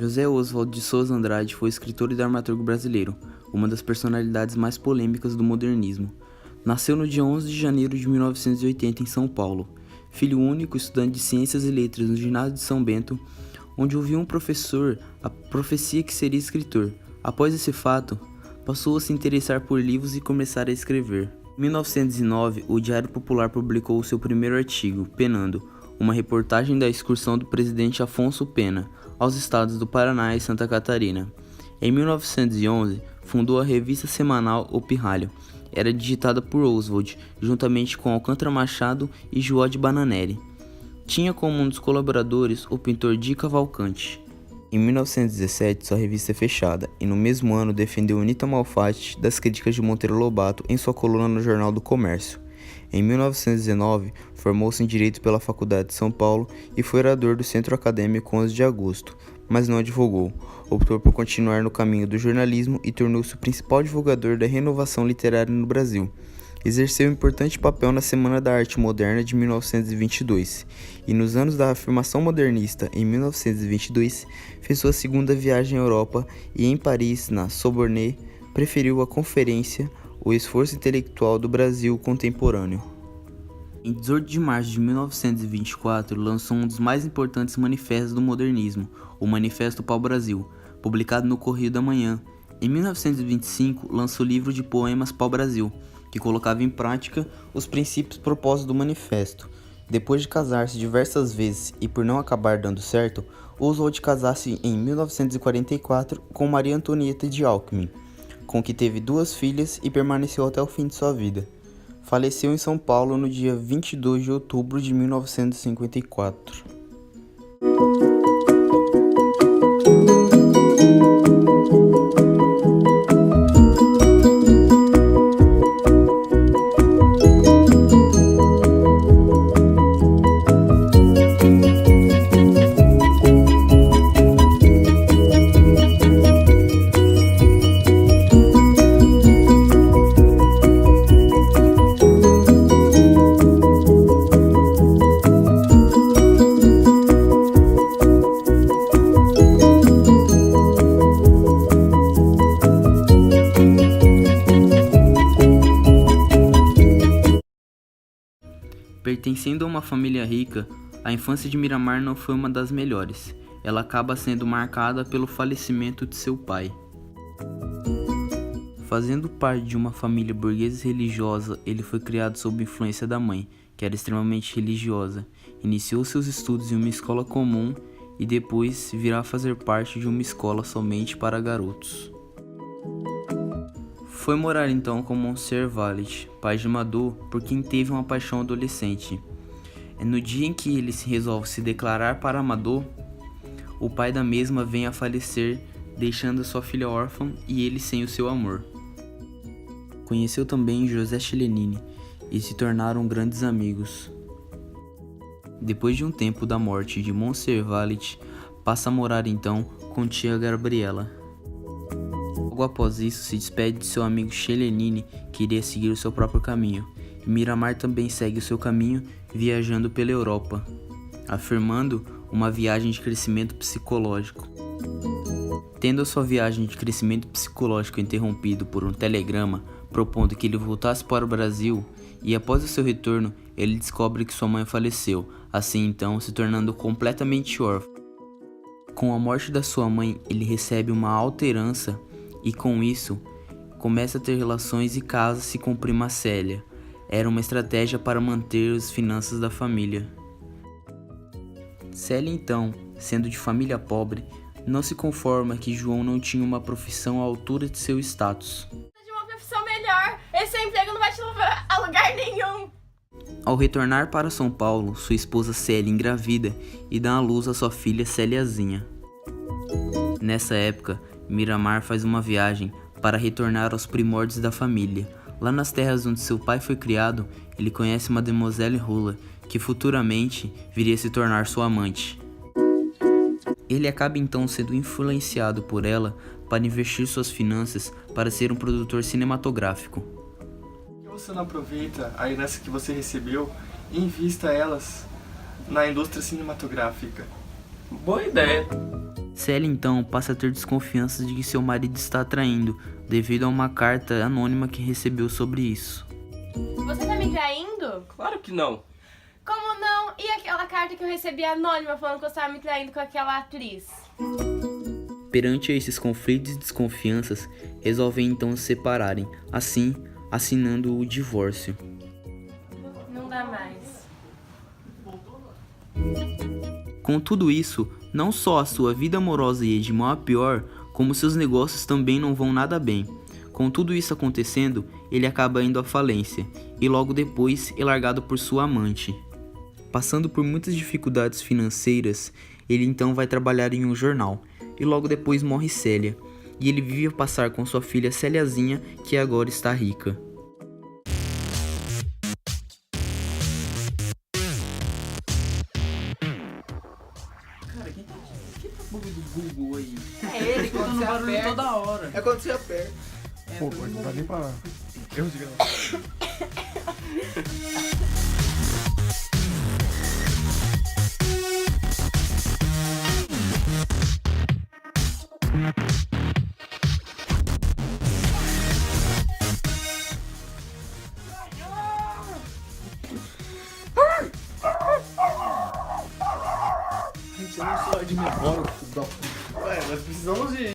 José Oswald de Souza Andrade foi escritor e dramaturgo brasileiro, uma das personalidades mais polêmicas do modernismo. Nasceu no dia 11 de janeiro de 1980 em São Paulo, filho único, estudante de Ciências e Letras no ginásio de São Bento, onde ouviu um professor a profecia que seria escritor. Após esse fato, passou a se interessar por livros e começar a escrever. Em 1909, o Diário Popular publicou seu primeiro artigo, penando uma reportagem da excursão do presidente Afonso Pena aos estados do Paraná e Santa Catarina. Em 1911, fundou a revista semanal O Pirralho. Era digitada por Oswald, juntamente com Alcântara Machado e João de Bananelli. Tinha como um dos colaboradores o pintor Di Cavalcanti. Em 1917, sua revista é fechada, e no mesmo ano defendeu Anita Malfatti das críticas de Monteiro Lobato em sua coluna no Jornal do Comércio. Em 1919, formou-se em Direito pela Faculdade de São Paulo e foi orador do Centro Acadêmico 11 de Agosto, mas não advogou. Optou por continuar no caminho do jornalismo e tornou-se o principal divulgador da renovação literária no Brasil. Exerceu um importante papel na Semana da Arte Moderna de 1922 e nos anos da afirmação modernista, em 1922, fez sua segunda viagem à Europa e em Paris, na Sorbonne, preferiu a conferência O Esforço Intelectual do Brasil Contemporâneo. Em 18 de março de 1924, lançou um dos mais importantes manifestos do modernismo, o Manifesto Pau-Brasil, publicado no Correio da Manhã. Em 1925, lançou o livro de poemas Pau-Brasil, que colocava em prática os princípios propostos do manifesto. Depois de casar-se diversas vezes e por não acabar dando certo, Oswald casasse em 1944 com Maria Antonieta de Alckmin, com que teve 2 filhas e permaneceu até o fim de sua vida. Faleceu em São Paulo no dia 22 de outubro de 1954. Pertencendo a uma família rica, a infância de Miramar não foi uma das melhores. Ela acaba sendo marcada pelo falecimento de seu pai. Fazendo parte de uma família burguesa e religiosa, ele foi criado sob influência da mãe, que era extremamente religiosa. Iniciou seus estudos em uma escola comum e depois virá fazer parte de uma escola somente para garotos. Foi morar então com Monsieur Vallet, pai de Madô, por quem teve uma paixão adolescente. No dia em que ele se resolve se declarar para Madô, o pai da mesma vem a falecer, deixando sua filha órfã e ele sem o seu amor. Conheceu também José Chilenini e se tornaram grandes amigos. Depois de um tempo da morte de Monsieur Vallet, passa a morar então com tia Gabriela. Logo após isso, se despede de seu amigo Chilenini, que iria seguir o seu próprio caminho, e Miramar também segue o seu caminho, viajando pela Europa, afirmando uma viagem de crescimento psicológico. Tendo a sua viagem de crescimento psicológico interrompido por um telegrama propondo que ele voltasse para o Brasil, e após o seu retorno, ele descobre que sua mãe faleceu, assim então se tornando completamente órfão. Com a morte da sua mãe, ele recebe uma alta herança e com isso, começa a ter relações e casa-se com prima Célia. Era uma estratégia para manter as finanças da família. Célia então, sendo de família pobre, não se conforma que João não tinha uma profissão à altura de seu status. De uma profissão melhor, esse emprego não vai te levar a lugar nenhum. Ao retornar para São Paulo, sua esposa Célia engravida e dá à luz a sua filha Céliazinha. Nessa época, Miramar faz uma viagem para retornar aos primórdios da família. Lá nas terras onde seu pai foi criado, ele conhece Mademoiselle Rula, que futuramente viria a se tornar sua amante. Ele acaba então sendo influenciado por ela para investir suas finanças para ser um produtor cinematográfico. Por que você não aproveita a herança que você recebeu e invista elas na indústria cinematográfica? Boa ideia. Célia então passa a ter desconfianças de que seu marido está traindo, devido a uma carta anônima que recebeu sobre isso. Você tá me traindo? Claro que não. Como não? E aquela carta que eu recebi anônima falando que você tava me traindo com aquela atriz? Perante esses conflitos e desconfianças, resolvem então se separarem, assim assinando o divórcio. Não dá mais. Com tudo isso, não só a sua vida amorosa ia de mal a pior, como seus negócios também não vão nada bem. Com tudo isso acontecendo, ele acaba indo à falência, e logo depois é largado por sua amante. Passando por muitas dificuldades financeiras, ele então vai trabalhar em um jornal, e logo depois morre Célia, e ele vive a passar com sua filha Celiazinha, que agora está rica. Cara, quem tá bagulho do Google aí? É ele, quando você aperta. Toda hora. É quando você aperta. Pô, pode não dá nem pra... Erros de gravação. Gente, eu não sou de memória, filho da puta. Ué, nós precisamos de